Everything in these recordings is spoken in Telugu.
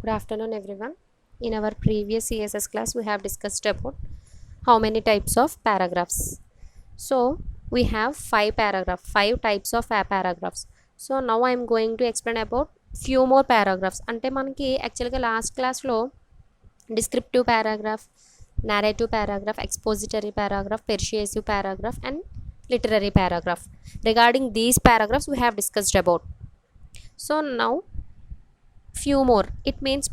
Good afternoon, everyone. In our previous CSS class, we have discussed about how many types of paragraphs. So we have five types of paragraphs. So now I am going to explain about few more paragraphs. అంటే మనకి యాక్చువల్గా లాస్ట్ క్లాస్లో descriptive paragraph, narrative paragraph, expository paragraph, persuasive paragraph, and literary paragraph. Regarding these paragraphs, we have discussed about. So now few more. It means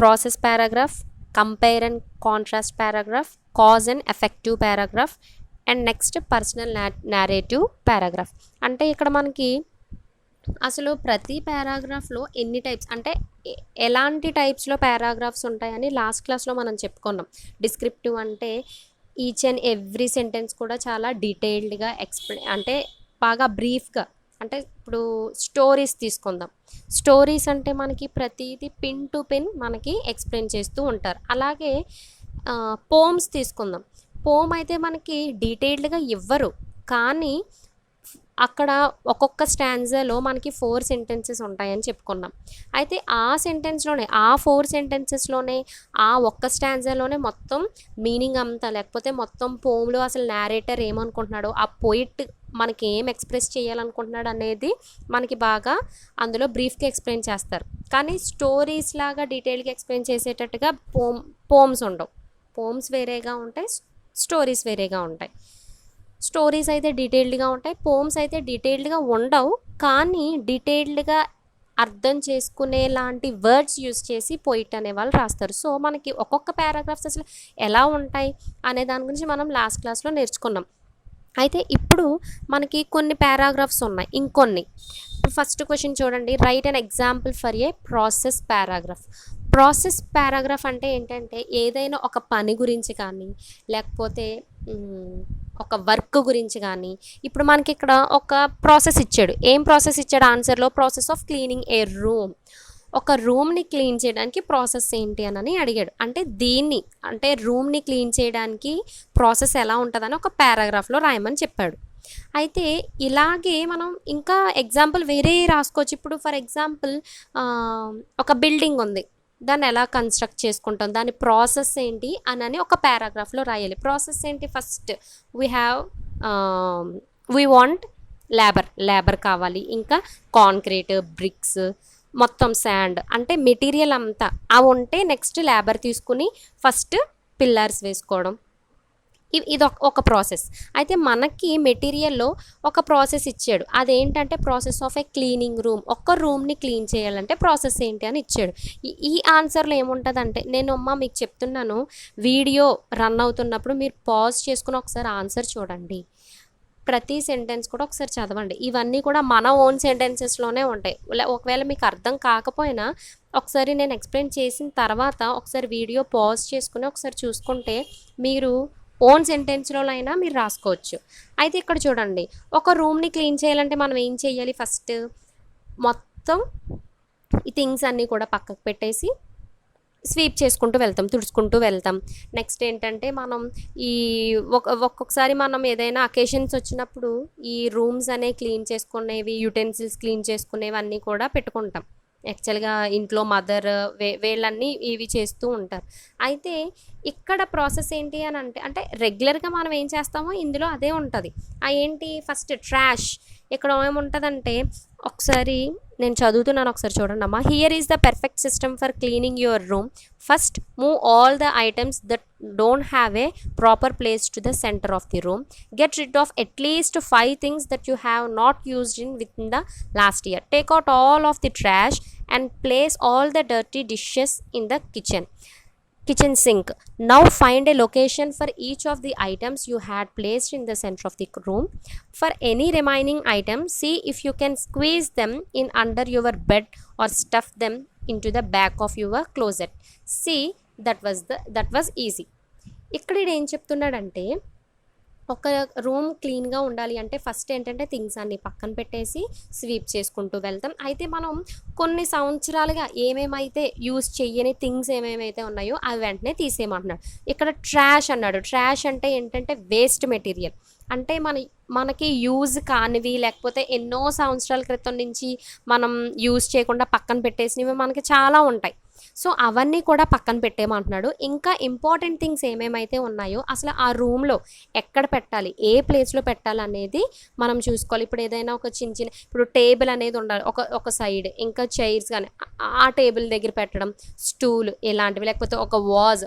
process paragraph, compare and contrast paragraph, cause and effective paragraph, and next personal narrative paragraph. అంటే ఇక్కడ మనకి అసలు ప్రతి పారాగ్రాఫ్లో ఎన్ని టైప్స్ అంటే ఎలాంటి టైప్స్లో పారాగ్రాఫ్స్ ఉంటాయని లాస్ట్ క్లాస్లో మనం చెప్పుకున్నాం. డిస్క్రిప్టివ్ అంటే ఈచ్ అండ్ ఎవ్రీ సెంటెన్స్ కూడా చాలా డీటెయిల్డ్గా అంటే బాగా బ్రీఫ్గా, అంటే ఇప్పుడు స్టోరీస్ తీసుకుందాం. స్టోరీస్ అంటే మనకి ప్రతిదీ పిన్ టు పిన్ మనకి ఎక్స్ప్లెయిన్ చేస్తూ ఉంటారు. అలాగే పోమ్స్ తీసుకుందాం. పోమ్ అయితే మనకి డీటెయిల్డ్గా ఇవ్వరు, కానీ అక్కడ ఒక్కొక్క స్టాంజాలో మనకి 4 సెంటెన్సెస్ ఉంటాయని చెప్పుకున్నాం. అయితే ఆ సెంటెన్స్లోనే, ఆ 4 సెంటెన్సెస్లోనే, ఆ ఒక్క స్టాంజాలోనే మొత్తం మీనింగ్ అంతా, లేకపోతే మొత్తం పోమ్లో అసలు నేరేటర్ ఏమనుకుంటున్నాడో, ఆ పోయిట్ మనకి ఏం ఎక్స్ప్రెస్ చేయాలనుకుంటున్నాడు అనేది మనకి బాగా అందులో బ్రీఫ్గా ఎక్స్ప్లెయిన్ చేస్తారు. కానీ స్టోరీస్ లాగా డీటెయిల్గా ఎక్స్ప్లెయిన్ చేసేటట్టుగా పోమ్స్ ఉండవు. పోమ్స్ వేరేగా ఉంటాయి, స్టోరీస్ వేరేగా ఉంటాయి. స్టోరీస్ అయితే డీటెయిల్డ్గా ఉంటాయి, పోమ్స్ అయితే డీటెయిల్డ్గా ఉండవు, కానీ డీటెయిల్డ్గా అర్థం చేసుకునే లాంటి వర్డ్స్ యూస్ చేసి పోయిట్ అనే వాళ్ళు రాస్తారు. సో మనకి ఒక్కొక్క పారాగ్రాఫ్స్ అసలు ఎలా ఉంటాయి అనే దాని గురించి మనం లాస్ట్ క్లాస్లో నేర్చుకున్నాం. అయితే ఇప్పుడు మనకి కొన్ని పారాగ్రాఫ్స్ ఉన్నాయి, ఇంకొన్ని. ఫస్ట్ క్వశ్చన్ చూడండి, write an example for a process paragraph. Process paragraph అంటే ఏంటంటే ఏదైనా ఒక పని గురించి కానీ, లేకపోతే ఒక వర్క్ గురించి కానీ. ఇప్పుడు మనకి ఇక్కడ ఒక ప్రాసెస్ ఇచ్చాడు. ఏం ప్రాసెస్ ఇచ్చాడు ఆన్సర్లో? Process of cleaning a room. ఒక రూమ్ని క్లీన్ చేయడానికి ప్రాసెస్ ఏంటి అని అడిగాడు. అంటే దీన్ని, అంటే రూమ్ని క్లీన్ చేయడానికి ప్రాసెస్ ఎలా ఉంటుందని ఒక పారాగ్రాఫ్లో రాయమని చెప్పాడు. అయితే ఇలాగే మనం ఇంకా ఎగ్జాంపుల్ వేరే రాసుకోవచ్చు. ఇప్పుడు ఫర్ ఎగ్జాంపుల్ ఒక బిల్డింగ్ ఉంది, దాన్ని ఎలా కన్స్ట్రక్ట్ చేసుకుంటాం, దాని ప్రాసెస్ ఏంటి అని ఒక పారాగ్రాఫ్లో రాయాలి. ప్రాసెస్ ఏంటి? ఫస్ట్ వీ వాంట్ లేబర్ కావాలి, ఇంకా కాంక్రీట్, బ్రిక్స్, మొత్తం శాండ్, అంటే మెటీరియల్ అంతా అవి ఉంటే నెక్స్ట్ లేబర్ తీసుకుని ఫస్ట్ పిల్లర్స్ వేసుకోవడం. ఇది ఒక ప్రాసెస్. అయితే మనకి మెటీరియల్లో ఒక ప్రాసెస్ ఇచ్చాడు, అదేంటంటే process of A cleaning room. ఒక్క రూమ్ని క్లీన్ చేయాలంటే ప్రాసెస్ ఏంటి అని ఇచ్చాడు. ఈ ఆన్సర్లో ఏముంటుందంటే, నేను మీకు చెప్తున్నాను, వీడియో రన్ అవుతున్నప్పుడు మీరు పాజ్ చేసుకుని ఒకసారి ఆన్సర్ చూడండి, ప్రతి సెంటెన్స్ కూడా ఒకసారి చదవండి. ఇవన్నీ కూడా మన ఓన్ సెంటెన్సెస్లోనే ఉంటాయి. ఒకవేళ మీకు అర్థం కాకపోయినా ఒకసారి నేను ఎక్స్ప్లెయిన్ చేసిన తర్వాత ఒకసారి వీడియో పాజ్ చేసుకుని ఒకసారి చూసుకుంటే మీరు ఓన్ సెంటెన్స్లో అయినా మీరు రాసుకోవచ్చు. అయితే ఇక్కడ చూడండి, ఒక రూమ్ని క్లీన్ చేయాలంటే మనం ఏం చేయాలి? ఫస్ట్ మొత్తం ఈ థింగ్స్ అన్నీ కూడా పక్కకు పెట్టేసి స్వీప్ చేసుకుంటూ వెళ్తాం, తుడుచుకుంటూ వెళ్తాం. నెక్స్ట్ ఏంటంటే మనం ఒక్కొక్కసారి మనం ఏదైనా అకేషన్స్ వచ్చినప్పుడు ఈ రూమ్స్ అనేవి క్లీన్ చేసుకునేవి, యుటెన్సిల్స్ క్లీన్ చేసుకునేవి అన్నీ కూడా పెట్టుకుంటాం. యాక్చువల్గా ఇంట్లో మదర్ వీళ్ళన్నీ ఇవి చేస్తూ ఉంటారు. అయితే ఇక్కడ ప్రాసెస్ ఏంటి అని అంటే రెగ్యులర్గా మనం ఏం చేస్తామో ఇందులో అదే ఉంటుంది. ఏంటి? First trash. ఇక్కడ ఏముంటుందంటే, ఒకసారి నేను చదువుతున్నాను, ఒకసారి చూడండి అమ్మా. Here is the perfect system for cleaning your room. First move all the items that don't have a proper place to the center of the room. Get rid of at least 5 things that you have not used within the last year. Take out all of the trash and place all the dirty dishes in the kitchen sink. Now find a location for each of the items you had placed in the center of the room. For any remaining items, see if you can squeeze them in under your bed or stuff them into the back of your closet. See, that was easy. ఇక్కడ ఏం చెప్తున్నాడంటే, ఒక రూమ్ క్లీన్గా ఉండాలి అంటే ఫస్ట్ ఏంటంటే థింగ్స్ అన్నీ పక్కన పెట్టేసి స్వీప్ చేసుకుంటూ వెళ్తాం. అయితే మనం కొన్ని సంవత్సరాలుగా ఏమేమైతే యూజ్ చెయ్యని థింగ్స్ ఏమేమైతే ఉన్నాయో అవి వెంటనే తీసేయమంటున్నాడు. ఇక్కడ ట్రాష్ అన్నాడు. ట్రాష్ అంటే ఏంటంటే వేస్ట్ మెటీరియల్. అంటే మనకి యూజ్ కానివి, లేకపోతే ఎన్నో సంవత్సరాల క్రితం నుంచి మనం యూజ్ చేయకుండా పక్కన పెట్టేసినవి మనకి చాలా ఉంటాయి. సో అవన్నీ కూడా పక్కన పెట్టేయమంటున్నాడు. ఇంకా ఇంపార్టెంట్ థింగ్స్ ఏమేమైతే ఉన్నాయో అసలు ఆ రూమ్లో ఎక్కడ పెట్టాలి, ఏ ప్లేస్లో పెట్టాలి అనేది మనం చూసుకోవాలి. ఇప్పుడు ఏదైనా ఒక చిన్న చిన్న ఇప్పుడు టేబుల్ అనేది ఉండాలి ఒక సైడ్, ఇంకా చైర్స్ కానీ ఆ టేబుల్ దగ్గర పెట్టడం, స్టూల్ ఇలాంటివి, లేకపోతే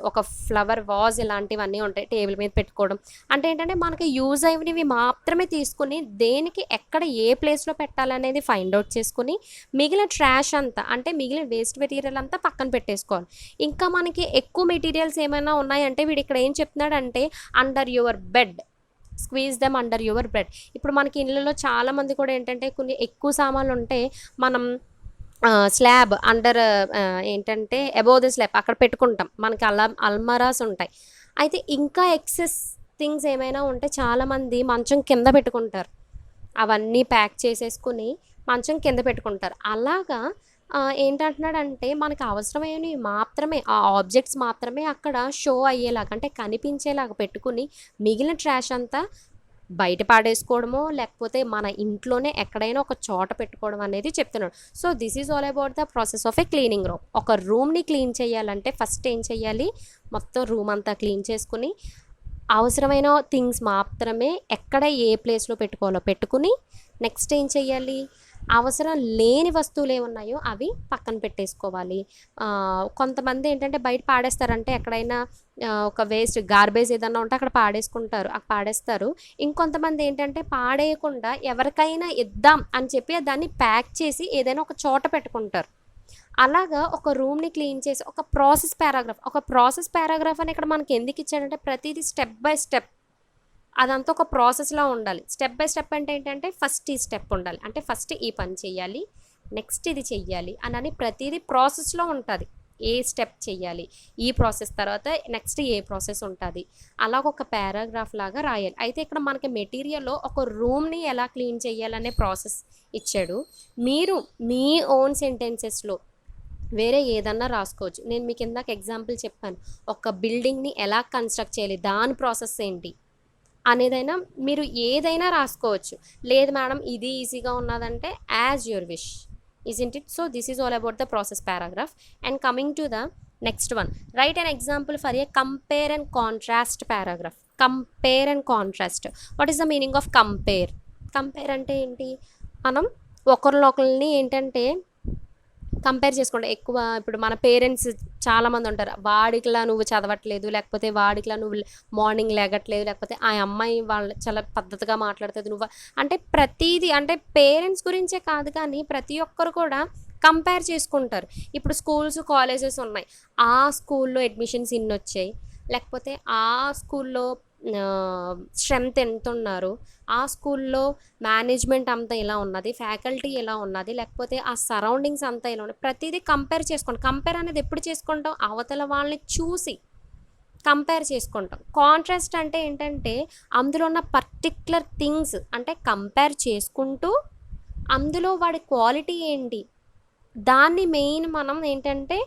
ఒక ఫ్లవర్ వాజ్ ఇలాంటివన్నీ ఉంటాయి టేబుల్ మీద పెట్టుకోవడం. అంటే ఏంటంటే మనకి యూజ్ అయినవి మాత్రమే తీసుకుని దేనికి ఎక్కడ ఏ ప్లేస్లో పెట్టాలనేది ఫైండ్ అవుట్ చేసుకుని మిగిలిన ట్రాష్ అంతా అంటే మిగిలిన వేస్ట్ మెటీరియల్ అంతా పక్కన పెట్టేసుకోవాలి. ఇంకా మనకి ఎక్కువ మెటీరియల్స్ ఏమైనా ఉన్నాయంటే వీడు ఇక్కడ ఏం చెప్తున్నాడంటే under your bed, squeeze them under your bed. ఇప్పుడు మనకి ఇళ్ళలో చాలామంది కూడా ఏంటంటే కొన్ని ఎక్కువ సామాన్లు ఉంటే మనం స్లాబ్ అండర్ ఏంటంటే అబోవ్ ద స్లాబ్ అక్కడ పెట్టుకుంటాం, మనకి అల్మారాస్ ఉంటాయి. అయితే ఇంకా ఎక్సెస్ థింగ్స్ ఏమైనా ఉంటే చాలామంది మంచం కింద పెట్టుకుంటారు, అవన్నీ ప్యాక్ చేసేసుకుని మంచం కింద పెట్టుకుంటారు. అలాగా ఏంటంటున్నాడంటే మనకు అవసరమైనవి మాత్రమే, ఆ ఆబ్జెక్ట్స్ మాత్రమే అక్కడ షో అయ్యేలాగా అంటే కనిపించేలాగా పెట్టుకుని మిగిలిన ట్రాష్ అంతా బయట పాడేసుకోవడమో లేకపోతే మన ఇంట్లోనే ఎక్కడైనా ఒక చోట పెట్టుకోవడం అనేది చెప్తున్నాడు. So this is all about the process of A cleaning room. ఒక రూమ్ని క్లీన్ చేయాలంటే ఫస్ట్ ఏం చేయాలి, మొత్తం రూమ్ అంతా క్లీన్ చేసుకుని అవసరమైన థింగ్స్ మాత్రమే ఎక్కడ ఏ ప్లేస్లో పెట్టుకోవాలో పెట్టుకుని నెక్స్ట్ ఏం చేయాలి, అవసరం లేని వస్తువులు ఏమున్నాయో అవి పక్కన పెట్టేసుకోవాలి. కొంతమంది ఏంటంటే బయట పాడేస్తారంటే ఎక్కడైనా ఒక వేస్ట్ గార్బేజ్ ఏదన్నా ఉంటే అక్కడ పాడేస్తారు. ఇంకొంతమంది ఏంటంటే పాడేయకుండా ఎవరికైనా ఇద్దాం అని చెప్పి దాన్ని ప్యాక్ చేసి ఏదైనా ఒక చోట పెట్టుకుంటారు. అలాగా ఒక రూమ్ని క్లీన్ చేసి ఒక ప్రాసెస్ పారాగ్రాఫ్ అని ఇక్కడ మనకి ఎందుకు ఇచ్చాడంటే ప్రతిదీ స్టెప్ బై స్టెప్ అదంతా ఒక ప్రాసెస్లో ఉండాలి. స్టెప్ బై స్టెప్ అంటే ఏంటంటే ఫస్ట్ ఈ స్టెప్ ఉండాలి, అంటే ఫస్ట్ ఈ పని చెయ్యాలి, నెక్స్ట్ ఇది చెయ్యాలి అని ప్రతిదీ ప్రాసెస్లో ఉంటుంది. ఏ స్టెప్ చెయ్యాలి, ఈ ప్రాసెస్ తర్వాత నెక్స్ట్ ఏ ప్రాసెస్ ఉంటుంది, అలాగ ఒక పారాగ్రాఫ్ లాగా రాయాలి. అయితే ఇక్కడ మనకి మెటీరియల్లో ఒక రూమ్ని ఎలా క్లీన్ చేయాలనే ప్రాసెస్ ఇచ్చాడు. మీరు మీ ఓన్ సెంటెన్సెస్లో వేరే ఏదన్నా రాసుకోవచ్చు. నేను మీకు ఇందాక ఎగ్జాంపుల్ చెప్పాను, ఒక బిల్డింగ్ని ఎలా కన్స్ట్రక్ట్ చేయాలి, దాని ప్రాసెస్ ఏంటి అనేదైనా మీరు ఏదైనా రాసుకోవచ్చు. లేదు మేడం ఇది ఈజీగా ఉన్నదంటే as your wish, isn't it? So this is all about the process paragraph. And coming to the next one, write an example for a compare and contrast paragraph. Compare and contrast. What is the meaning of compare? Compare అంటే ఏంటి, మనం ఒకరిని ఏంటంటే కంపేర్ చేసుకోండి. ఎక్కువ ఇప్పుడు మన పేరెంట్స్ చాలామంది ఉంటారు, వాడికిలా నువ్వు చదవట్లేదు, లేకపోతే వాడికిలా నువ్వు మార్నింగ్ లేగట్లేదు, లేకపోతే ఆ అమ్మాయి వాళ్ళు చాలా పద్ధతిగా మాట్లాడుతుంది నువ్వు అంటే ప్రతిదీ అంటే పేరెంట్స్ గురించే కాదు కానీ ప్రతి ఒక్కరు కూడా కంపేర్ చేసుకుంటారు. ఇప్పుడు స్కూల్స్ కాలేజెస్ ఉన్నాయి, ఆ స్కూల్లో అడ్మిషన్స్ ఇన్ని వచ్చాయి, లేకపోతే ఆ స్కూల్లో స్ట్రెంత్ ఎంత ఉన్నారు, ఆ స్కూల్లో మేనేజ్మెంట్ అంతా ఎలా ఉన్నది, ఫ్యాకల్టీ ఎలా ఉన్నది, లేకపోతే ఆ సరౌండింగ్స్ అంతా ఎలా ఉన్నది, ప్రతిదీ కంపేర్ చేసుకోండి. కంపేర్ అనేది ఎప్పుడు చేసుకుంటాం, అవతల వాళ్ళని చూసి కంపేర్ చేసుకుంటాం. కాంట్రాస్ట్ అంటే ఏంటంటే అందులో ఉన్న పర్టిక్యులర్ థింగ్స్ అంటే కంపేర్ చేసుకుంటూ అందులో వాడి క్వాలిటీ ఏంటి దాన్ని మెయిన్ మనం ఏంటంటే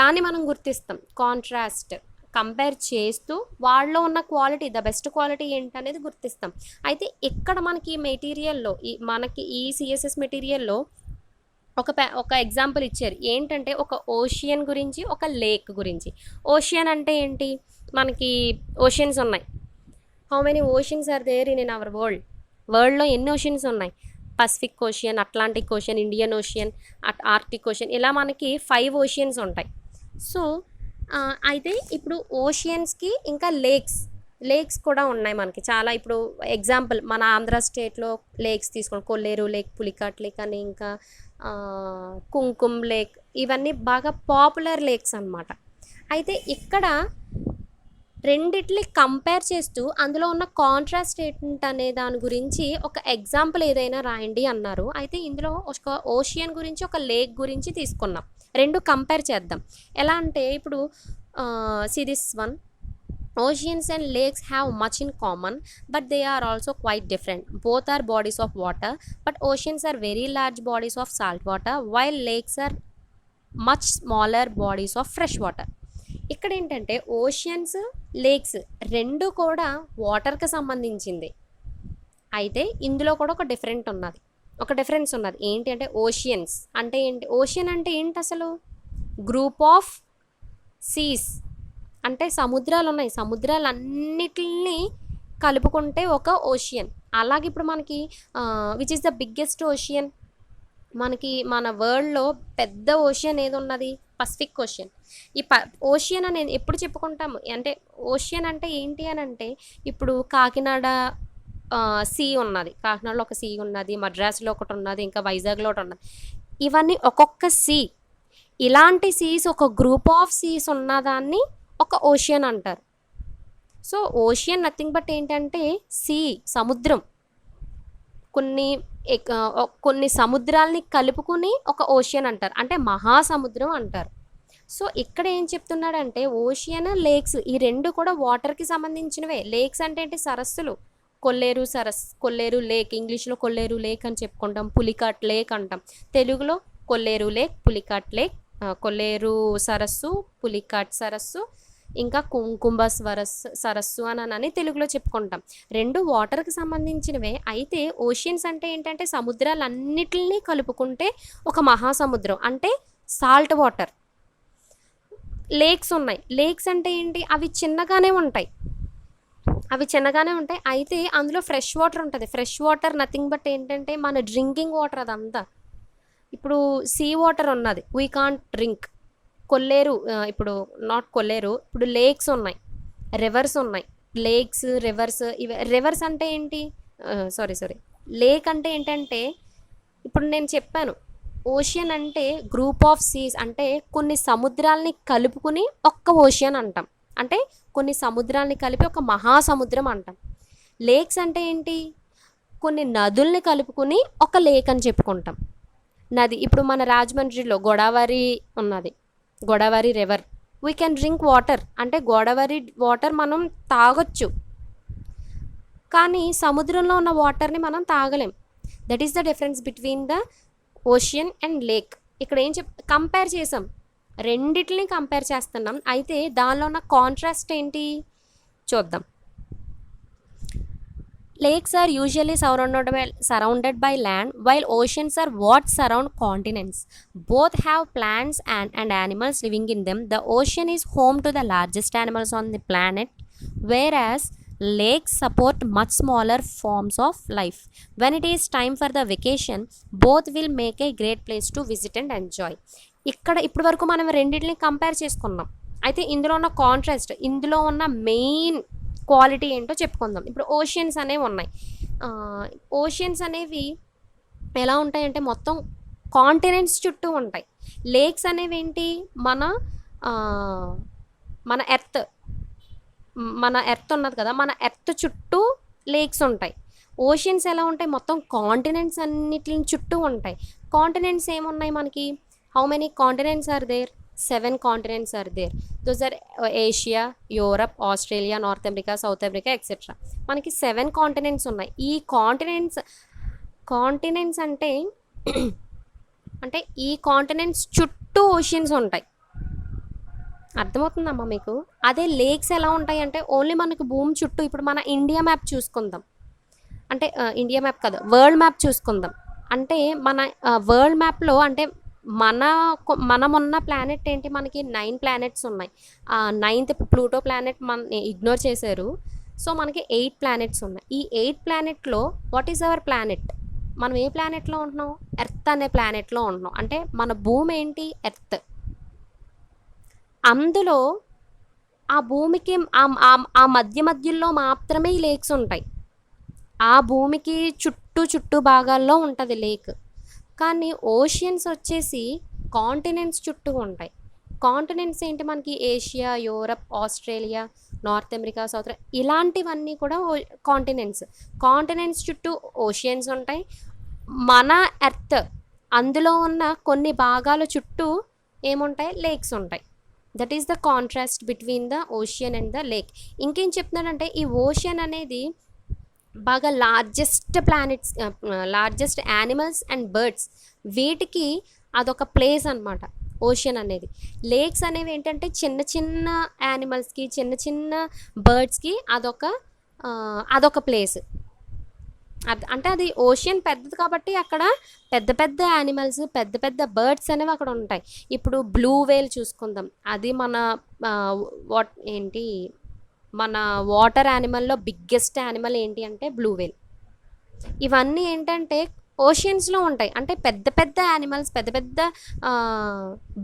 దాన్ని మనం గుర్తిస్తాం. కాంట్రాస్ట్ కంపేర్ చేస్తూ వాళ్ళలో ఉన్న క్వాలిటీ, ద బెస్ట్ క్వాలిటీ ఏంటనేది గుర్తిస్తాం. అయితే ఇక్కడ మనకి మెటీరియల్లో మనకి ఈ సిఎస్ఎస్ మెటీరియల్లో ఒక ఎగ్జాంపుల్ ఇచ్చారు. ఏంటంటే ఒక ఓషియన్ గురించి, ఒక లేక్ గురించి. ఓషియన్ అంటే ఏంటి, మనకి ఓషియన్స్ ఉన్నాయి. How many oceans are there in our వరల్డ్లో ఎన్ని ఓషియన్స్ ఉన్నాయి, Pacific ocean, Atlantic ocean, Indian ocean, arctic ocean, ఇలా మనకి 5 ఓషియన్స్ ఉంటాయి. సో అయితే ఇప్పుడు ఓషియన్స్కి ఇంకా లేక్స్ కూడా ఉన్నాయి మనకి చాలా. ఇప్పుడు ఎగ్జాంపుల్ మన ఆంధ్ర స్టేట్లో లేక్స్ తీసుకోండి, కొల్లేరు లేక్, పులికాట్ లేక్ అని, ఇంకా కుంకుమ్ లేక్, ఇవన్నీ బాగా పాపులర్ లేక్స్ అన్నమాట. అయితే ఇక్కడ రెండిట్ని కంపేర్ చేస్తూ అందులో ఉన్న కాంట్రాస్ట్ ఏంటనే దాని గురించి ఒక ఎగ్జాంపుల్ ఏదైనా రాయండి అన్నారు. అయితే ఇందులో ఒక ఓషియన్ గురించి, ఒక లేక్ గురించి తీసుకున్నాం, రెండు కంపేర్ చేద్దాం. ఎలా అంటే ఇప్పుడు see this one, oceans and lakes have much in common but they are also quite different. Both are bodies of water but oceans are very large bodies of salt water while lakes are much smaller bodies of fresh water. ఇక్కడ ఏంటంటే ఓషియన్స్, లేక్స్ రెండు కూడా వాటర్కి సంబంధించింది. అయితే ఇందులో కూడా ఒక డిఫరెంట్ ఉన్నది. ఒక డిఫరెన్స్ ఉన్నది. ఏంటి అంటే ఓషియన్స్ అంటే ఏంటి? ఓషియన్ అంటే ఏంటి అసలు? గ్రూప్ ఆఫ్ సీస్ అంటే సముద్రాలు ఉన్నాయి, సముద్రాలన్నిటిని కలుపుకుంటే ఒక ఓషియన్. అలాగే ఇప్పుడు మనకి which is the biggest ocean? మనకి మన వరల్డ్లో పెద్ద ఓషియన్ ఏది ఉన్నది? Pacific ocean. ఈ ఓషియన్ అనేది ఎప్పుడు చెప్పుకుంటాము అంటే ఓషియన్ అంటే ఏంటి అని అంటే ఇప్పుడు కాకినాడ సీ ఉన్నది, కాకినాడలో ఒక సీ ఉన్నది, మద్రాసులో ఒకటి ఉన్నది, ఇంకా వైజాగ్లో ఒకటి ఉన్నది. ఇవన్నీ ఒక్కొక్క సీ. ఇలాంటి సీస్ ఒక గ్రూప్ ఆఫ్ సీస్ ఉన్నదాన్ని ఒక ఓషియన్ అంటారు. సో ఓషియన్ నథింగ్ బట్ ఏంటంటే సీ, సముద్రం. కొన్ని సముద్రాల్ని కలుపుకుని ఒక ఓషియన్ అంటారు, అంటే మహాసముద్రం అంటారు. సో ఇక్కడ ఏం చెప్తున్నాడంటే ఓషియన్, లేక్స్ ఈ రెండు కూడా వాటర్కి సంబంధించినవే. లేక్స్ అంటే ఏంటి? సరస్సులు. కొల్లేరు సరస్సు, కొల్లేరు లేక్, ఇంగ్లీష్లో కొల్లేరు లేక్ అని చెప్పుకుంటాం, పులికాట్ లేక్ అంటాం. తెలుగులో కొల్లేరు లేక్, పులికాట్ లేక్, కొల్లేరు సరస్సు, పులికాట్ సరస్సు, ఇంకా కుంకుమ సరస్సు అని తెలుగులో చెప్పుకుంటాం. రెండు వాటర్కి సంబంధించినవే. అయితే ఓషియన్స్ అంటే ఏంటంటే సముద్రాలన్నిటిని కలుపుకుంటే ఒక మహాసముద్రం, అంటే సాల్ట్ వాటర్. లేక్స్ ఉన్నాయి. లేక్స్ అంటే ఏంటి? అవి చిన్నగానే ఉంటాయి, అయితే అందులో ఫ్రెష్ వాటర్ ఉంటుంది. ఫ్రెష్ వాటర్ నథింగ్ బట్ ఏంటంటే మన డ్రింకింగ్ వాటర్ అదంతా. ఇప్పుడు సీ వాటర్ ఉన్నది, వీ కాంట్ డ్రింక్. కొల్లేరు ఇప్పుడు నాట్ కొల్లేరు, ఇప్పుడు లేక్స్ ఉన్నాయి, రివర్స్ ఉన్నాయి. లేక్స్, రివర్స్, ఇవి రివర్స్ అంటే ఏంటి? సారీ లేక్ అంటే ఏంటంటే ఇప్పుడు నేను చెప్పాను ఓషియన్ అంటే గ్రూప్ ఆఫ్ సీస్, అంటే కొన్ని సముద్రాల్ని కలుపుకుని ఒక్క ఓషియన్ అంటాం, అంటే కొన్ని సముద్రాల్ని కలిపి ఒక మహాసముద్రం అంటాం. లేక్స్ అంటే ఏంటి? కొన్ని నదుల్ని కలుపుకుని ఒక లేక్ అని చెప్పుకుంటాం. నది ఇప్పుడు మన రాజమండ్రిలో గోదావరి ఉన్నది, Godavari river. We can drink water, అంటే గోదావరి వాటర్ మనం తాగొచ్చు, కానీ సముద్రంలో ఉన్న వాటర్ని మనం తాగలేం. That is the difference between the ocean and lake. ఇక్కడ ఏం కంపేర్ చేసాం, రెండిటిని కంపేర్ చేస్తున్నాం. అయితే దానిలో ఉన్న కాంట్రాస్ట్ ఏంటి చూద్దాం. Lakes are usually surrounded by land, while oceans are what surround continents. Both have plants and animals living in them. The ocean is home to the largest animals on the planet, whereas lakes support much smaller forms of life. When it is time for the vacation, both will make a great place to visit and enjoy. ఇక్కడ ఇప్పటి వరకు మనం రెండింటిని కంపేర్ చేసుకున్నాం. అయితే ఇందులో ఉన్న కాంట్రాస్ట్, ఇందులో ఉన్న మెయిన్ క్వాలిటీ ఏంటో చెప్పుకుందాం. ఇప్పుడు ఓషియన్స్ అనేవి ఉన్నాయి. ఓషియన్స్ అనేవి ఎలా ఉంటాయంటే మొత్తం కాంటినెంట్స్ చుట్టూ ఉంటాయి. లేక్స్ అనేవి ఏంటి? మన ఎర్త్ ఉన్నది కదా, మన ఎర్త్ చుట్టూ లేక్స్ ఉంటాయి. ఓషియన్స్ ఎలా ఉంటాయి? మొత్తం కాంటినెంట్స్ అన్నిటి చుట్టూ ఉంటాయి. కాంటినెంట్స్ ఏమున్నాయి మనకి? How many continents are there? 7 continents are there. Those are Asia, Europe, Australia, North America, South America, etc. మనకి 7 continents ఉన్నాయి. ఈ కాంటినెంట్స్ అంటే ఈ కాంటినెంట్స్ చుట్టూ ఓషియన్స్ ఉంటాయి. అర్థమవుతుందమ్మా మీకు? అదే లేక్స్ ఎలా ఉంటాయి అంటే ఓన్లీ మనకు భూమి చుట్టూ. ఇప్పుడు మన ఇండియా మ్యాప్ చూసుకుందాం, అంటే ఇండియా మ్యాప్ కాదు, వరల్డ్ మ్యాప్ చూసుకుందాం. అంటే మన వరల్డ్ మ్యాప్లో అంటే మనమున్న ప్లానెట్ ఏంటి? మనకి 9 ప్లానెట్స్ ఉన్నాయి. 9th ప్లూటో ప్లానెట్ ఇగ్నోర్ చేశారు. సో మనకి 8 ప్లానెట్స్ ఉన్నాయి. ఈ 8 ప్లానెట్లో వాట్ ఈజ్ అవర్ ప్లానెట్? మనం ఏ ప్లానెట్లో ఉంటున్నాం? ఎర్త్ అనే ప్లానెట్లో ఉంటున్నాం. అంటే మన భూమి ఏంటి? ఎర్త్. అందులో ఆ భూమికి ఆ మధ్యలో మాత్రమే ఈ లేక్స్ ఉంటాయి. ఆ భూమికి చుట్టూ భాగాల్లో ఉంటుంది లేక్. కానీ ఓషియన్స్ వచ్చేసి కాంటినెంట్స్ చుట్టూ ఉంటాయి. కాంటినెంట్స్ ఏంటి? మనకి Asia, Europe, Australia, north America, south, ఇలాంటివన్నీ కూడా కాంటినెంట్స్ చుట్టూ ఓషియన్స్ ఉంటాయి. మన ఎర్త్ అందులో ఉన్న కొన్ని భాగాల చుట్టూ ఏముంటాయి? లేక్స్ ఉంటాయి. That is the contrast between the ocean and the lake. ఇంకేం చెప్తున్నాడంటే ఈ ఓషియన్ అనేది బాగా లార్జెస్ట్ యానిమల్స్ అండ్ బర్డ్స్, వీటికి అదొక ప్లేస్ అనమాట ఓషియన్ అనేది. లేక్స్ అనేవి ఏంటంటే చిన్న యానిమల్స్కి, చిన్న బర్డ్స్కి అదొక ప్లేస్. అంటే అది ఓషియన్ పెద్దది కాబట్టి అక్కడ పెద్ద పెద్ద యానిమల్స్, పెద్ద పెద్ద బర్డ్స్ అనేవి అక్కడ ఉంటాయి. ఇప్పుడు బ్లూ వేల్ చూసుకుందాం, అది మన మన వాటర్ యానిమల్లో బిగ్గెస్ట్ యానిమల్ ఏంటి అంటే బ్లూ వేల్. ఇవన్నీ ఏంటంటే ఓషియన్స్లో ఉంటాయి. అంటే పెద్ద పెద్ద యానిమల్స్, పెద్ద పెద్ద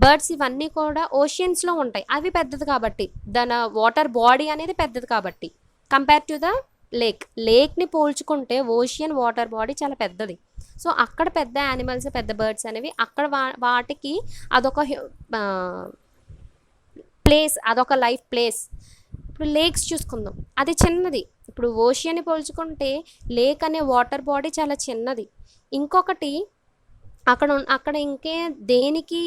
బర్డ్స్ ఇవన్నీ కూడా ఓషియన్స్లో ఉంటాయి. అవి పెద్దది కాబట్టి, దాని వాటర్ బాడీ అనేది పెద్దది కాబట్టి కంపేర్ టు ద లేక్ని పోల్చుకుంటే ఓషియన్ వాటర్ బాడీ చాలా పెద్దది. సో అక్కడ పెద్ద యానిమల్స్, పెద్ద బర్డ్స్ అనేవి అక్కడ వాటికి అదొక ప్లేస్, అదొక లైఫ్ ప్లేస్. ఇప్పుడు లేక్స్ చూసుకుందాం, అది చిన్నది. ఇప్పుడు ఓషియన్ని పోల్చుకుంటే లేక్ అనే వాటర్ బాడీ చాలా చిన్నది. ఇంకొకటి అక్కడ ఇంకే దేనికి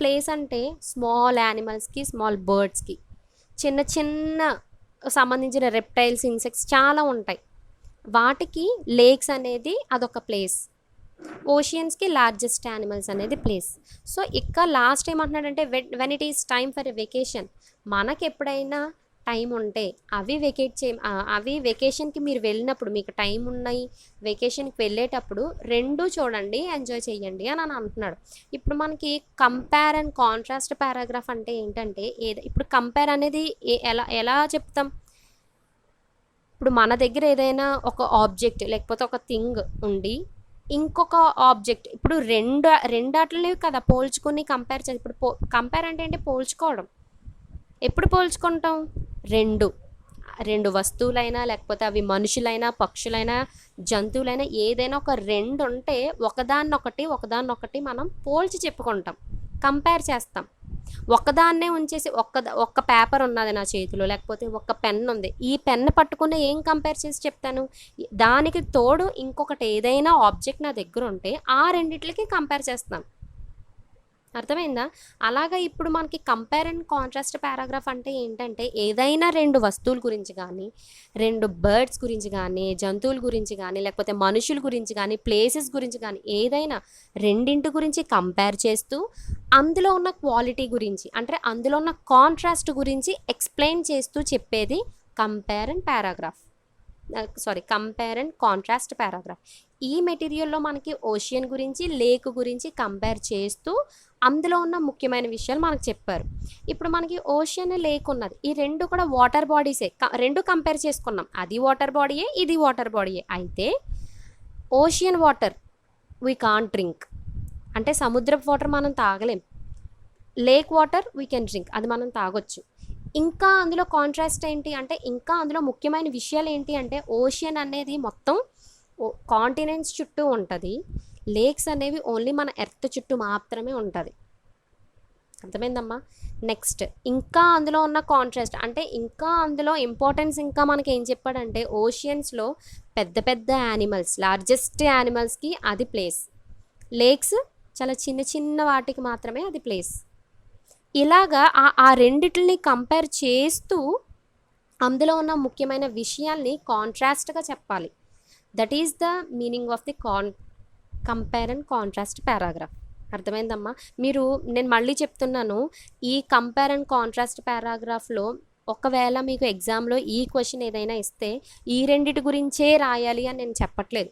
ప్లేస్ అంటే స్మాల్ యానిమల్స్కి, స్మాల్ బర్డ్స్కి, చిన్న చిన్న సంబంధించిన రెప్టైల్స్, ఇన్సెక్ట్స్ చాలా ఉంటాయి. వాటికి లేక్స్ అనేది అదొక ప్లేస్. ఓషియన్స్కి లార్జెస్ట్ యానిమల్స్ అనేది ప్లేస్. సో ఇక్కడ లాస్ట్ ఏమంటున్నాడంటే when it is time for a vacation, మనకి ఎప్పుడైనా టైం ఉంటే అవి వెకేషన్కి మీరు వెళ్ళినప్పుడు, మీకు టైం ఉన్నాయి వెకేషన్కి వెళ్ళేటప్పుడు రెండు చూడండి, ఎంజాయ్ చేయండి అని అంటున్నాడు. ఇప్పుడు మనకి కంపేర్ అండ్ కాంట్రాస్ట్ పారాగ్రాఫ్ అంటే ఏంటంటే ఇప్పుడు కంపేర్ అనేది ఎలా చెప్తాం? ఇప్పుడు మన దగ్గర ఏదైనా ఒక ఆబ్జెక్ట్ లేకపోతే ఒక థింగ్ ఉండి ఇంకొక ఆబ్జెక్ట్, ఇప్పుడు రెండాట్లనే కదా పోల్చుకొని కంపేర్ చేసి. ఇప్పుడు కంపేర్ అంటే ఏంటి? పోల్చుకోవడం. ఎప్పుడు పోల్చుకుంటాం? రెండు వస్తువులైనా, లేకపోతే అవి మనుషులైనా, పక్షులైనా, జంతువులైనా, ఏదైనా ఒక రెండు ఉంటే ఒకదాన్నొకటి మనం పోల్చి చెప్పుకుంటాం, కంపేర్ చేస్తాం. ఒకదాన్నే ఉంచేసి ఒక్క పేపర్ ఉన్నది నా చేతిలో, లేకపోతే ఒక్క పెన్ ఉంది, ఈ పెన్ పట్టుకుని ఏం కంపేర్ చేసి చెప్తాను? దానికి తోడు ఇంకొకటి ఏదైనా ఆబ్జెక్ట్ నా దగ్గర ఉంటే ఆ రెండిట్లకి కంపేర్ చేస్తాను. అర్థమైందా? అలాగా ఇప్పుడు మనకి కంపేర్ అండ్ కాంట్రాస్ట్ పారాగ్రాఫ్ అంటే ఏంటంటే ఏదైనా రెండు వస్తువుల గురించి కానీ, రెండు బర్డ్స్ గురించి కానీ, జంతువుల గురించి కానీ, లేకపోతే మనుషుల గురించి కానీ, ప్లేసెస్ గురించి కానీ, ఏదైనా రెండింటి గురించి కంపేర్ చేస్తూ అందులో ఉన్న క్వాలిటీ గురించి, అంటే అందులో ఉన్న కాంట్రాస్ట్ గురించి ఎక్స్ప్లెయిన్ చేస్తూ చెప్పేది కంపేర్ అండ్ కాంట్రాస్ట్ పారాగ్రాఫ్. ఈ మెటీరియల్లో మనకి ఓషియన్ గురించి, లేక్ గురించి కంపేర్ చేస్తూ అందులో ఉన్న ముఖ్యమైన విషయాలు మనకు చెప్పారు. ఇప్పుడు మనకి ఓషియన్, లేక్ ఉన్నది, ఈ రెండు కూడా వాటర్ బాడీసే. రెండు కంపేర్ చేసుకున్నాం, అది వాటర్ బాడీయే, ఇది వాటర్ బాడీయే. అయితే ocean water we can't drink, అంటే సముద్రపు వాటర్ మనం తాగలేం. Lake water we can drink, అది మనం తాగొచ్చు. ఇంకా అందులో కాంట్రాస్ట్ ఏంటి అంటే, ఇంకా అందులో ముఖ్యమైన విషయాలు ఏంటి అంటే, ఓషియన్ అనేది మొత్తం కాంటినెంట్స్ చుట్టూ ఉంటుంది, లేక్స్ అనేవి ఓన్లీ మన ఎర్త్ చుట్టూ మాత్రమే ఉంటుంది. అర్థమైందమ్మా? నెక్స్ట్ ఇంకా అందులో ఉన్న కాంట్రాస్ట్ అంటే, ఇంకా అందులో ఇంపార్టెన్స్ ఇంకా మనకి ఏం చెప్పాడంటే, ఓషియన్స్లో పెద్ద పెద్ద యానిమల్స్, లార్జెస్ట్ యానిమల్స్కి అది ప్లేస్, లేక్స్ చాలా చిన్న చిన్న వాటికి మాత్రమే అది ప్లేస్. ఇలాగా ఆ రెండిటిని కంపేర్ చేస్తూ అందులో ఉన్న ముఖ్యమైన విషయాల్ని కాంట్రాస్ట్గా చెప్పాలి. That is the meaning of the compare and contrast paragraph. అర్థమైందమ్మా? నేను మళ్ళీ చెప్తున్నాను, ఈ కంపేర్ అండ్ కాంట్రాస్ట్ పారాగ్రాఫ్లో ఒకవేళ మీకు ఎగ్జామ్లో ఈ క్వశ్చన్ ఏదైనా ఇస్తే ఈ రెండిటి గురించే రాయాలి అని నేను చెప్పట్లేదు.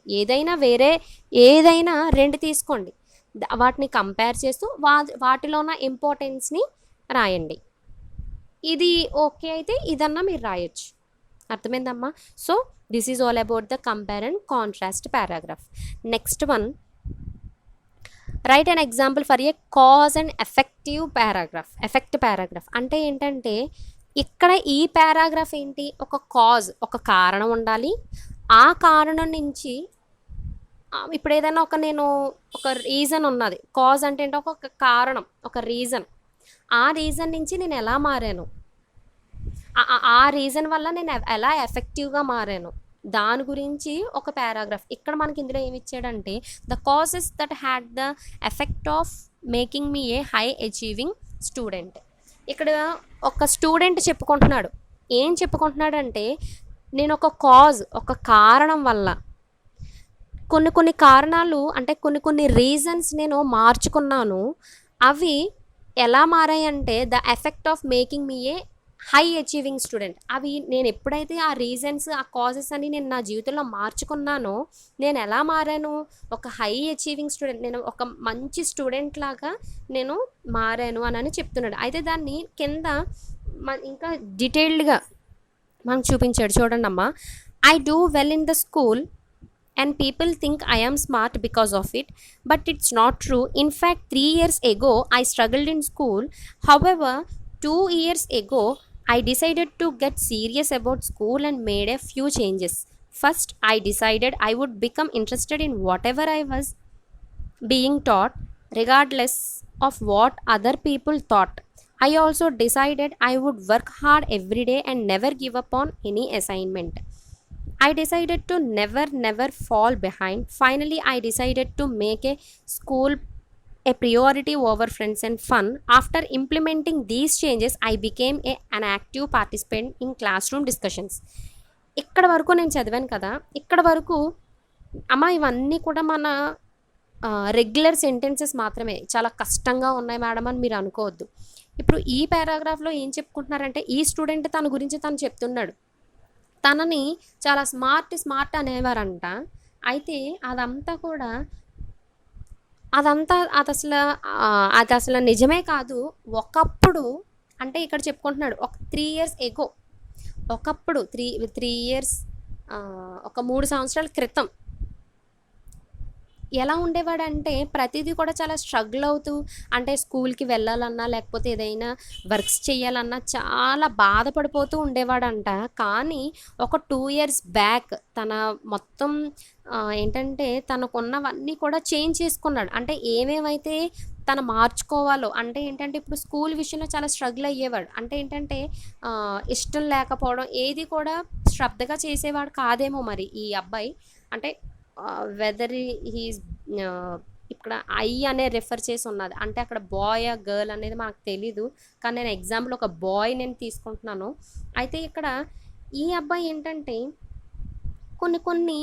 ఏదైనా రెండు తీసుకోండి, వాటిని కంపేర్ చేస్తూ వాటిలో ఉన్న ఇంపార్టెన్స్ని రాయండి. ఇది ఓకే అయితే ఇదన్నా మీరు రాయొచ్చు. అర్థమైందమ్మా? So this is all about the compare and contrast paragraph. Next one, write an example for a cause and effect paragraph. అంటే ఏంటంటే ఇక్కడ ఈ పారాగ్రాఫ్ ఏంటి, ఒక కారణం ఉండాలి. ఆ కారణం నుంచి ఇప్పుడు ఏదైనా ఒక రీజన్ ఉన్నది, కాజ్ అంటే ఏంటో ఒక కారణం, ఒక రీజన్, ఆ రీజన్ నుంచి నేను ఎలా మారాను, ఆ రీజన్ వల్ల నేను ఎలా ఎఫెక్టివ్గా మారాను, దాని గురించి ఒక పారాగ్రాఫ్. ఇక్కడ మనకి ఇందులో ఏమి ఇచ్చాడంటే, the causes that had the effect of making me a high achieving student. ఇక్కడ ఒక స్టూడెంట్ చెప్పుకుంటున్నాడు. ఏం చెప్పుకుంటున్నాడంటే, నేను ఒక కారణం వల్ల, కొన్ని కారణాలు అంటే కొన్ని రీజన్స్ నేను మార్చుకున్నాను. అవి ఎలా మారాయంటే, the effect of making me a high achieving student. అవి నేను ఎప్పుడైతే ఆ రీజన్స్, ఆ కాజెస్ అని నేను నా జీవితంలో మార్చుకున్నానో, నేను ఎలా మారాను, ఒక హై అచీవింగ్ స్టూడెంట్, నేను ఒక మంచి స్టూడెంట్ లాగా నేను మారాను అని చెప్తున్నాడు. అయితే దాన్ని కింద ఇంకా డీటెయిల్డ్గా మనకు చూపించాడు చూడండి అమ్మా. I do well in the school and people think I am smart because of it, but it's not true. In fact, 3 years ago I struggled in school. However, 2 years ago I decided to get serious about school and made a few changes. First, I decided I would become interested in whatever I was being taught, regardless of what other people thought. I also decided I would work hard every day and never give up on any assignment. I decided to never fall behind. Finally, I decided to make a school a priority over friends and fun. After implementing these changes, I became an active participant in classroom discussions. ఇక్కడ వరకు నేను చదివాను కదా, ఇక్కడ వరకు అమ్మ ఇవన్నీ కూడా మన రెగ్యులర్ సెంటెన్సెస్ మాత్రమే. చాలా కష్టంగా ఉన్నాయి మేడం అని మీరు అనుకోవద్దు. ఇప్పుడు ఈ పారాగ్రాఫ్లో ఏం చెప్పుకుంటున్నారంటే, ఈ స్టూడెంట్ తన గురించి తను చెప్తున్నాడు. తనని చాలా స్మార్ట్ అనేవారంట. అయితే అదంతా కూడా అది అసలు నిజమే కాదు. ఒకప్పుడు అంటే ఇక్కడ చెప్పుకుంటున్నాడు ఒక 3 years ఎగో, ఒకప్పుడు 3 years ఒక 3 సంవత్సరాల క్రితం ఎలా ఉండేవాడంటే ప్రతిదీ కూడా చాలా స్ట్రగుల్ అవుతూ, అంటే స్కూల్కి వెళ్ళాలన్నా లేకపోతే ఏదైనా వర్క్స్ చేయాలన్నా చాలా బాధపడిపోతూ ఉండేవాడంట. కానీ ఒక 2 years బ్యాక్ తన మొత్తం ఏంటంటే తనకున్నవన్నీ కూడా చేంజ్ చేసుకున్నాడు. అంటే ఏమేమైతే తను మార్చుకోవాలో, అంటే ఏంటంటే ఇప్పుడు స్కూల్ విషయంలో చాలా స్ట్రగుల్ అయ్యేవాడు. అంటే ఏంటంటే ఇష్టం లేకపోవడం, ఏది కూడా శ్రద్ధగా చేసేవాడు కాదేమో మరి ఈ అబ్బాయి. అంటే వెదర్ హీస్ ఇక్కడ ఐ అనే రెఫర్ చేసి ఉన్నది, అంటే అక్కడ బాయ్ ఆ గర్ల్ అనేది మనకు తెలీదు. కానీ నేను ఎగ్జాంపుల్ ఒక బాయ్ నేను తీసుకుంటున్నాను. అయితే ఇక్కడ ఈ అబ్బాయి ఏంటంటే కొన్ని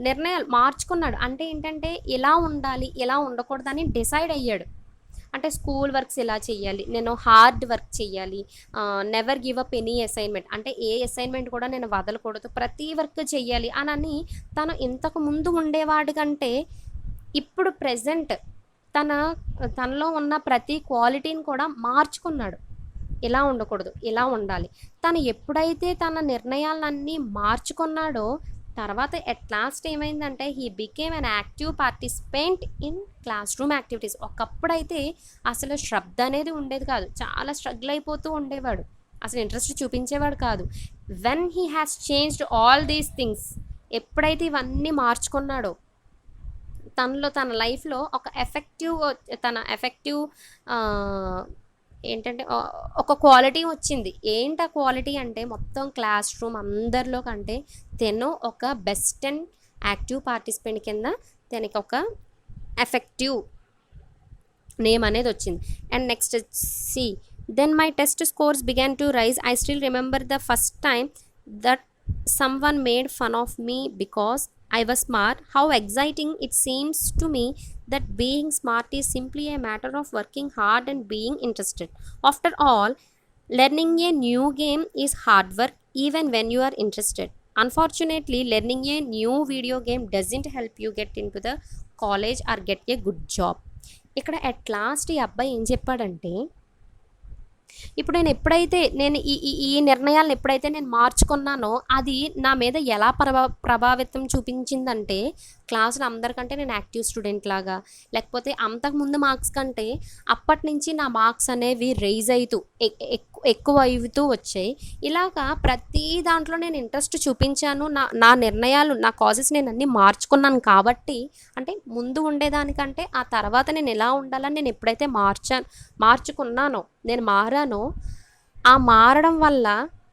నిర్ణయాలు మార్చుకున్నాడు. అంటే ఏంటంటే ఎలా ఉండాలి, ఎలా ఉండకూడదని డిసైడ్ అయ్యాడు. అంటే స్కూల్ వర్క్స్ ఎలా చేయాలి, నేను హార్డ్ వర్క్ చేయాలి, never give up any assignment, అంటే ఏ అసైన్మెంట్ కూడా నేను వదలకూడదు, ప్రతి వర్క్ చేయాలి అని తను ఇంతకు ముందు ఉండేవాడు కంటే ఇప్పుడు ప్రెజెంట్ తనలో ఉన్న ప్రతి క్వాలిటీని కూడా మార్చుకున్నాడు. ఇలా ఉండకూడదు, ఇలా ఉండాలి. తను ఎప్పుడైతే తన నిర్ణయాలన్నీ మార్చుకున్నాడో తర్వాత ఎట్ లాస్ట్ ఏమైందంటే he became an active participant in class room activities. ఒకప్పుడైతే అసలు శ్రద్ధ అనేది ఉండేది కాదు, చాలా స్ట్రగుల్ అయిపోతూ ఉండేవాడు, అసలు ఇంట్రెస్ట్ చూపించేవాడు కాదు. When he has changed all these things, ఎప్పుడైతే ఇవన్నీ మార్చుకున్నాడో తన లైఫ్లో ఒక ఎఫెక్టివ్ ఏంటంటే ఒక క్వాలిటీ వచ్చింది. ఏంటి ఆ క్వాలిటీ అంటే మొత్తం క్లాస్ రూమ్ అందరిలో కంటే తను ఒక బెస్ట్ అండ్ యాక్టివ్ పార్టిసిపెంట్ కింద తనకి ఒక ఎఫెక్టివ్ నేమ్ అనేది వచ్చింది. And next see then my test scores began to rise. I still remember the first time that someone made fun of me because I was smart. How exciting it seems to me that being smart is simply a matter of working hard and being interested. After all, learning a new game is hard work even when you are interested. Unfortunately, learning a new video game doesn't help you get into the college or get a good job. ఇక్కడ అట్ లాస్ట్ ఈ అబ్బాయి ఏం చెప్పాడంటే, ఇప్పుడు నేను ఎప్పుడైతే ఈ నిర్ణయాలను ఎప్పుడైతే నేను మార్చుకున్నానో అది నా మీద ఎలా ప్రభావితం చూపించిందంటే, క్లాసులో అందరికంటే నేను యాక్టివ్ స్టూడెంట్ లాగా, లేకపోతే అంతకుముందు మార్క్స్ కంటే అప్పటి నుంచి నా మార్క్స్ అనేవి రైజ్ అవుతూ ఎక్కువ అవుతూ వచ్చాయి. ఇలాగా ప్రతి దాంట్లో నేను ఇంట్రెస్ట్ చూపించాను. నా నిర్ణయాలు, నా కాజెస్ నేను అన్నీ మార్చుకున్నాను. కాబట్టి అంటే ముందు ఉండేదానికంటే ఆ తర్వాత నేను ఎలా ఉండాలని నేను ఎప్పుడైతే మార్చుకున్నానో, నేను మారానో, ఆ మారడం వల్ల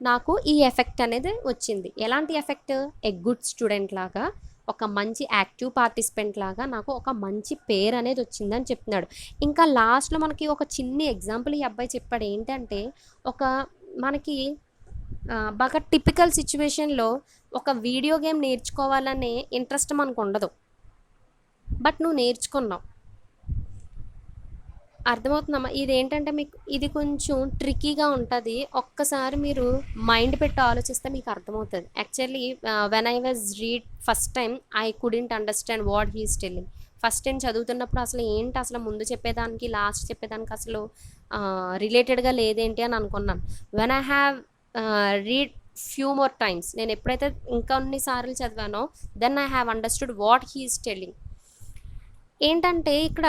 నాకు ఈ ఎఫెక్ట్ అనేది వచ్చింది. ఎలాంటి ఎఫెక్ట్? ఏ గుడ్ స్టూడెంట్ లాగా, ఒక మంచి యాక్టివ్ పార్టిసిపెంట్ లాగా నాకు ఒక మంచి పేరు అనేది వచ్చిందని చెప్తున్నాడు. ఇంకా లాస్ట్లో మనకి ఒక చిన్ని ఎగ్జాంపుల్ ఈ అబ్బాయి చెప్పాడు. ఏంటంటే మనకి బాగా టిపికల్ సిచ్యువేషన్లో ఒక వీడియో గేమ్ నేర్చుకోవాలనే ఇంట్రెస్ట్ మనకు ఉండదు, బట్ నువ్వు నేర్చుకున్నావు. అర్థమవుతుందమ్మా? ఇదేంటంటే మీకు ఇది కొంచెం ట్రిక్కీగా ఉంటుంది. ఒక్కసారి మీరు మైండ్ పెట్టి ఆలోచిస్తే మీకు అర్థమవుతుంది. Actually when I was read first time I couldn't understand what he is telling. First time చదువుతున్నప్పుడు అసలు ముందు చెప్పేదానికి లాస్ట్ చెప్పేదానికి అసలు రిలేటెడ్గా లేదేంటి అని అనుకున్నాను. When I have read few more times, నేను ఎప్పుడైతే ఇంకా కొన్నిసార్లు చదివానో then I have understood what he is telling. ఏంటంటే ఇక్కడ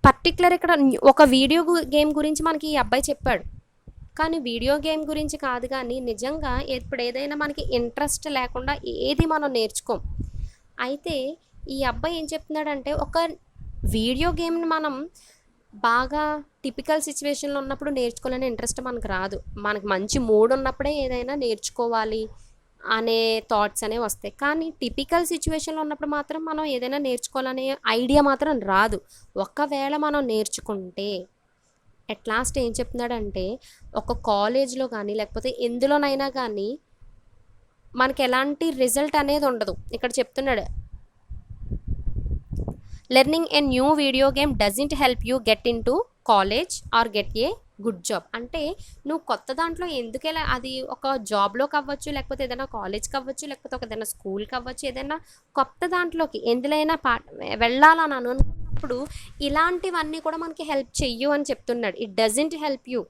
పర్టికులర్ ఇక్కడ ఒక వీడియో గేమ్ గురించి మనకి ఈ అబ్బాయి చెప్పాడు. కానీ వీడియో గేమ్ గురించి కాదు, కానీ నిజంగా ఇప్పుడు ఏదైనా మనకి ఇంట్రెస్ట్ లేకుండా ఏది మనం నేర్చుకోం. అయితే ఈ అబ్బాయి ఏం చెప్తున్నాడంటే ఒక వీడియో గేమ్ని మనం బాగా టిపికల్ సిచ్యువేషన్లో ఉన్నప్పుడు నేర్చుకోవాలనే ఇంట్రెస్ట్ మనకు రాదు. మనకు మంచి మూడ్ ఉన్నప్పుడే ఏదైనా నేర్చుకోవాలి అనే థాట్స్ అనేవి వస్తాయి. కానీ టిపికల్ సిచ్యువేషన్లో ఉన్నప్పుడు మాత్రం మనం ఏదైనా నేర్చుకోవాలనే ఐడియా మాత్రం రాదు. ఒకవేళ మనం నేర్చుకుంటే అట్ లాస్ట్ ఏం చెప్తున్నాడంటే ఒక కాలేజ్లో కానీ లేకపోతే ఎందులోనైనా కానీ మనకి ఎలాంటి రిజల్ట్ అనేది ఉండదు. ఇక్కడ చెప్తున్నాడు, learning a new video game doesn't help you get in to college are get a good job. అంటే నువ్వు కొత్త దాంట్లో ఎందుకెలా, అది ఒక జాబ్లోకి అవ్వచ్చు, లేకపోతే ఏదైనా కాలేజ్కి అవ్వచ్చు, లేకపోతే ఒక ఏదైనా స్కూల్కి అవ్వచ్చు, ఏదైనా కొత్త దాంట్లోకి ఎందులైనా వెళ్ళాలని అనుకున్నప్పుడు ఇలాంటివన్నీ కూడా మనకి హెల్ప్ చెయ్యు అని చెప్తున్నాడు. ఇట్ డజంట్ హెల్ప్ యూ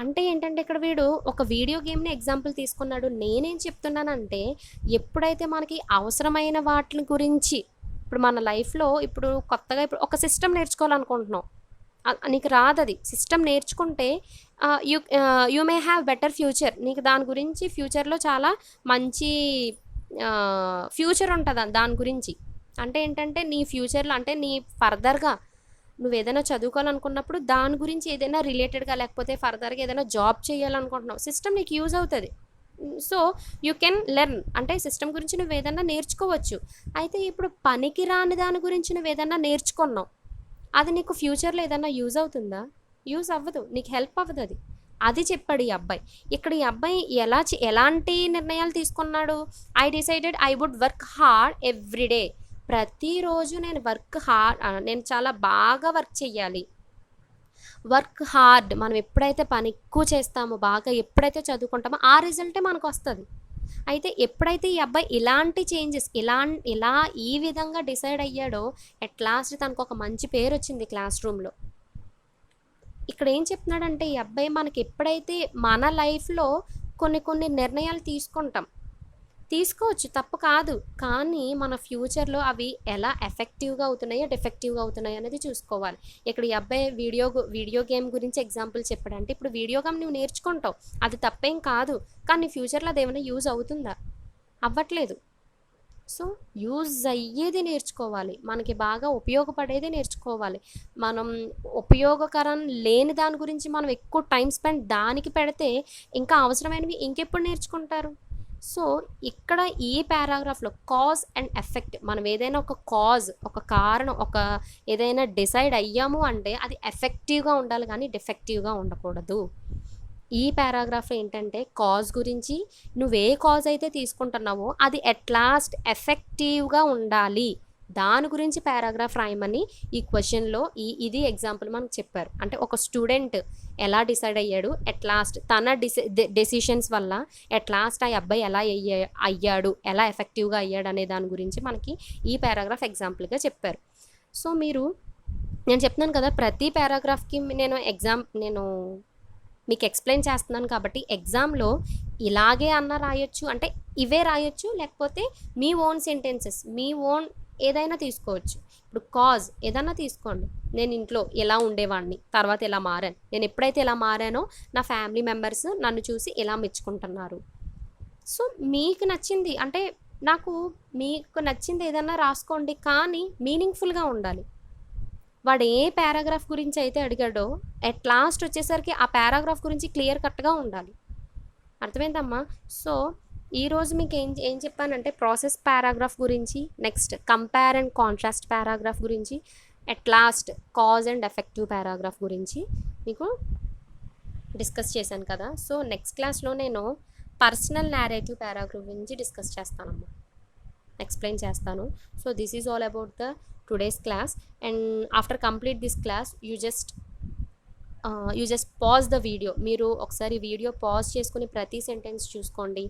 అంటే ఏంటంటే ఇక్కడ వీడు ఒక వీడియో గేమ్ని ఎగ్జాంపుల్ తీసుకున్నాడు. నేనేం చెప్తున్నానంటే ఎప్పుడైతే మనకి అవసరమైన వాటి గురించి, ఇప్పుడు మన లైఫ్లో ఇప్పుడు కొత్తగా ఇప్పుడు ఒక సిస్టమ్ నేర్చుకోవాలనుకుంటున్నాం, నీకు రాదు, అది సిస్టమ్ నేర్చుకుంటే you may have better future. నీకు దాని గురించి ఫ్యూచర్లో చాలా మంచి ఫ్యూచర్ ఉంటుంది దాని గురించి. అంటే ఏంటంటే నీ ఫ్యూచర్లో అంటే నీ ఫర్దర్గా నువ్వు ఏదైనా చదువుకోవాలనుకున్నప్పుడు దాని గురించి ఏదైనా రిలేటెడ్గా లేకపోతే ఫర్దర్గా ఏదైనా జాబ్ చేయాలనుకుంటున్నావు, సిస్టమ్ నీకు యూజ్ అవుతుంది. సో యూ కెన్ లెర్న్, అంటే సిస్టమ్ గురించి నువ్వు ఏదైనా నేర్చుకోవచ్చు. అయితే ఇప్పుడు పనికి రాని దాని గురించి నువ్వు ఏదైనా నేర్చుకున్నావు, అది నీకు ఫ్యూచర్లో ఏదైనా యూజ్ అవుతుందా? యూజ్ అవ్వదు, నీకు హెల్ప్ అవ్వదు. అది చెప్పాడు ఈ అబ్బాయి. ఇక్కడ ఈ అబ్బాయి ఎలాంటి నిర్ణయాలు తీసుకున్నాడు? I decided I wood work hard everyday. ప్రతిరోజు నేను చాలా బాగా వర్క్ చెయ్యాలి. వర్క్ హార్డ్, మనం ఎప్పుడైతే పని ఎక్కువ చేస్తామో, బాగా ఎప్పుడైతే చదువుకుంటామో ఆ రిజల్టే మనకు వస్తుంది. అయితే ఎప్పుడైతే ఈ అబ్బాయి ఇలాంటి చేంజెస్ ఇలా ఈ విధంగా డిసైడ్ అయ్యాడో అట్ లాస్ట్ తనకు ఒక మంచి పేరు వచ్చింది క్లాస్ రూమ్లో. ఇక్కడ ఏం చెప్తున్నాడంటే ఈ అబ్బాయి మనకి ఎప్పుడైతే మన లైఫ్లో కొన్ని నిర్ణయాలు తీసుకోవచ్చు, తప్పు కాదు, కానీ మన ఫ్యూచర్లో అవి ఎలా ఎఫెక్టివ్గా అవుతున్నాయో డిఫెక్టివ్గా అవుతున్నాయో అనేది చూసుకోవాలి. ఇక్కడ ఈ అబ్బాయి వీడియో గేమ్ గురించి ఎగ్జాంపుల్ చెప్పాడంటే ఇప్పుడు వీడియో గేమ్ నువ్వు నేర్చుకుంటావు, అది తప్పేం కాదు, కానీ ఫ్యూచర్లో అది ఏమైనా యూజ్ అవుతుందా? అవ్వట్లేదు. సో యూజ్ అయ్యేది నేర్చుకోవాలి, మనకి బాగా ఉపయోగపడేది నేర్చుకోవాలి. మనం ఉపయోగకరం లేని దాని గురించి మనం ఎక్కువ టైం స్పెండ్ దానికి పెడితే ఇంకా అవసరమైనవి ఇంకెప్పుడు నేర్చుకుంటారు? సో ఇక్కడ ఈ పారాగ్రాఫ్లో కాజ్ అండ్ ఎఫెక్ట్, మనం ఏదైనా ఒక కాజ్, ఒక కారణం, ఏదైనా డిసైడ్ అయ్యాము అంటే అది ఎఫెక్టివ్గా ఉండాలి కానీ డిఫెక్టివ్గా ఉండకూడదు. ఈ పారాగ్రాఫ్లో ఏంటంటే కాజ్ గురించి, నువ్వే కాజ్ అయితే తీసుకుంటున్నావో అది అట్ లాస్ట్ ఎఫెక్టివ్గా ఉండాలి, దాని గురించి పారాగ్రాఫ్ రాయమని ఈ క్వశ్చన్లో ఇది ఎగ్జాంపుల్ మనకు చెప్పారు. అంటే ఒక స్టూడెంట్ ఎలా డిసైడ్ అయ్యాడు, అట్ లాస్ట్ తన డెసిషన్స్ వల్ల అట్ లాస్ట్ ఆ అబ్బాయి ఎలా అయ్యాడు, ఎలా ఎఫెక్టివ్గా అయ్యాడు అనే దాని గురించి మనకి ఈ పారాగ్రాఫ్ ఎగ్జాంపుల్గా చెప్పారు. సో నేను చెప్తున్నాను కదా, ప్రతి పారాగ్రాఫ్కి నేను మీకు ఎక్స్ప్లెయిన్ చేస్తున్నాను కాబట్టి ఎగ్జామ్లో ఇలాగే రాయొచ్చు, అంటే ఇవే రాయొచ్చు, లేకపోతే మీ ఓన్ సెంటెన్సెస్, మీ ఓన్ ఏదైనా తీసుకోవచ్చు. ఇప్పుడు కాజ్ ఏదైనా తీసుకోండి, నేను ఇంట్లో ఎలా ఉండేవాడిని, తర్వాత ఎలా మారాను, నేను ఎప్పుడైతే ఎలా మారానో నా ఫ్యామిలీ మెంబర్స్ నన్ను చూసి ఎలా మెచ్చుకుంటున్నారు. సో మీకు నచ్చింది, అంటే మీకు నచ్చింది ఏదైనా రాసుకోండి, కానీ మీనింగ్ఫుల్గా ఉండాలి. వాడు ఏ పారాగ్రాఫ్ గురించి అయితే అడిగాడో అట్ లాస్ట్ వచ్చేసరికి ఆ పారాగ్రాఫ్ గురించి క్లియర్ కట్గా ఉండాలి. అర్థమైందమ్మా? సో ఈరోజు మీకు ఏం చెప్పానంటే ప్రాసెస్ పారాగ్రాఫ్ గురించి, next compare and contrast paragraph గురించి, at last cause and effective paragraph గురించి మీకు డిస్కస్ చేశాను కదా. సో నెక్స్ట్ క్లాస్లో నేను పర్సనల్ నేరేటివ్ పారాగ్రాఫ్ గురించి డిస్కస్ చేస్తానమ్మా, ఎక్స్ప్లెయిన్ చేస్తాను. So this is all about the today's class. And after complete this class, you just pause the video. మీరు ఒకసారి వీడియో పాజ్ చేసుకుని ప్రతి సెంటెన్స్ చూసుకోండి.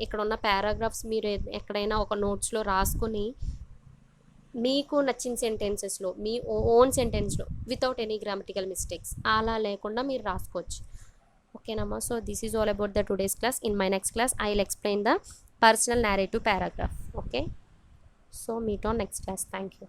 ఇక్కడ ఉన్న పారాగ్రాఫ్స్ మీరు ఎక్కడైనా ఒక నోట్స్లో రాసుకొని మీకు నచ్చిన సెంటెన్సెస్లో, మీ ఓన్ సెంటెన్స్లో, వితౌట్ ఎనీ గ్రామటికల్ మిస్టేక్స్ అలా లేకుండా మీరు రాసుకోవచ్చు. ఓకేనమ్మా. So this is all about the today's class. In my next class I will explain the personal narrative paragraph. Okay, so meet on next class. Thank you.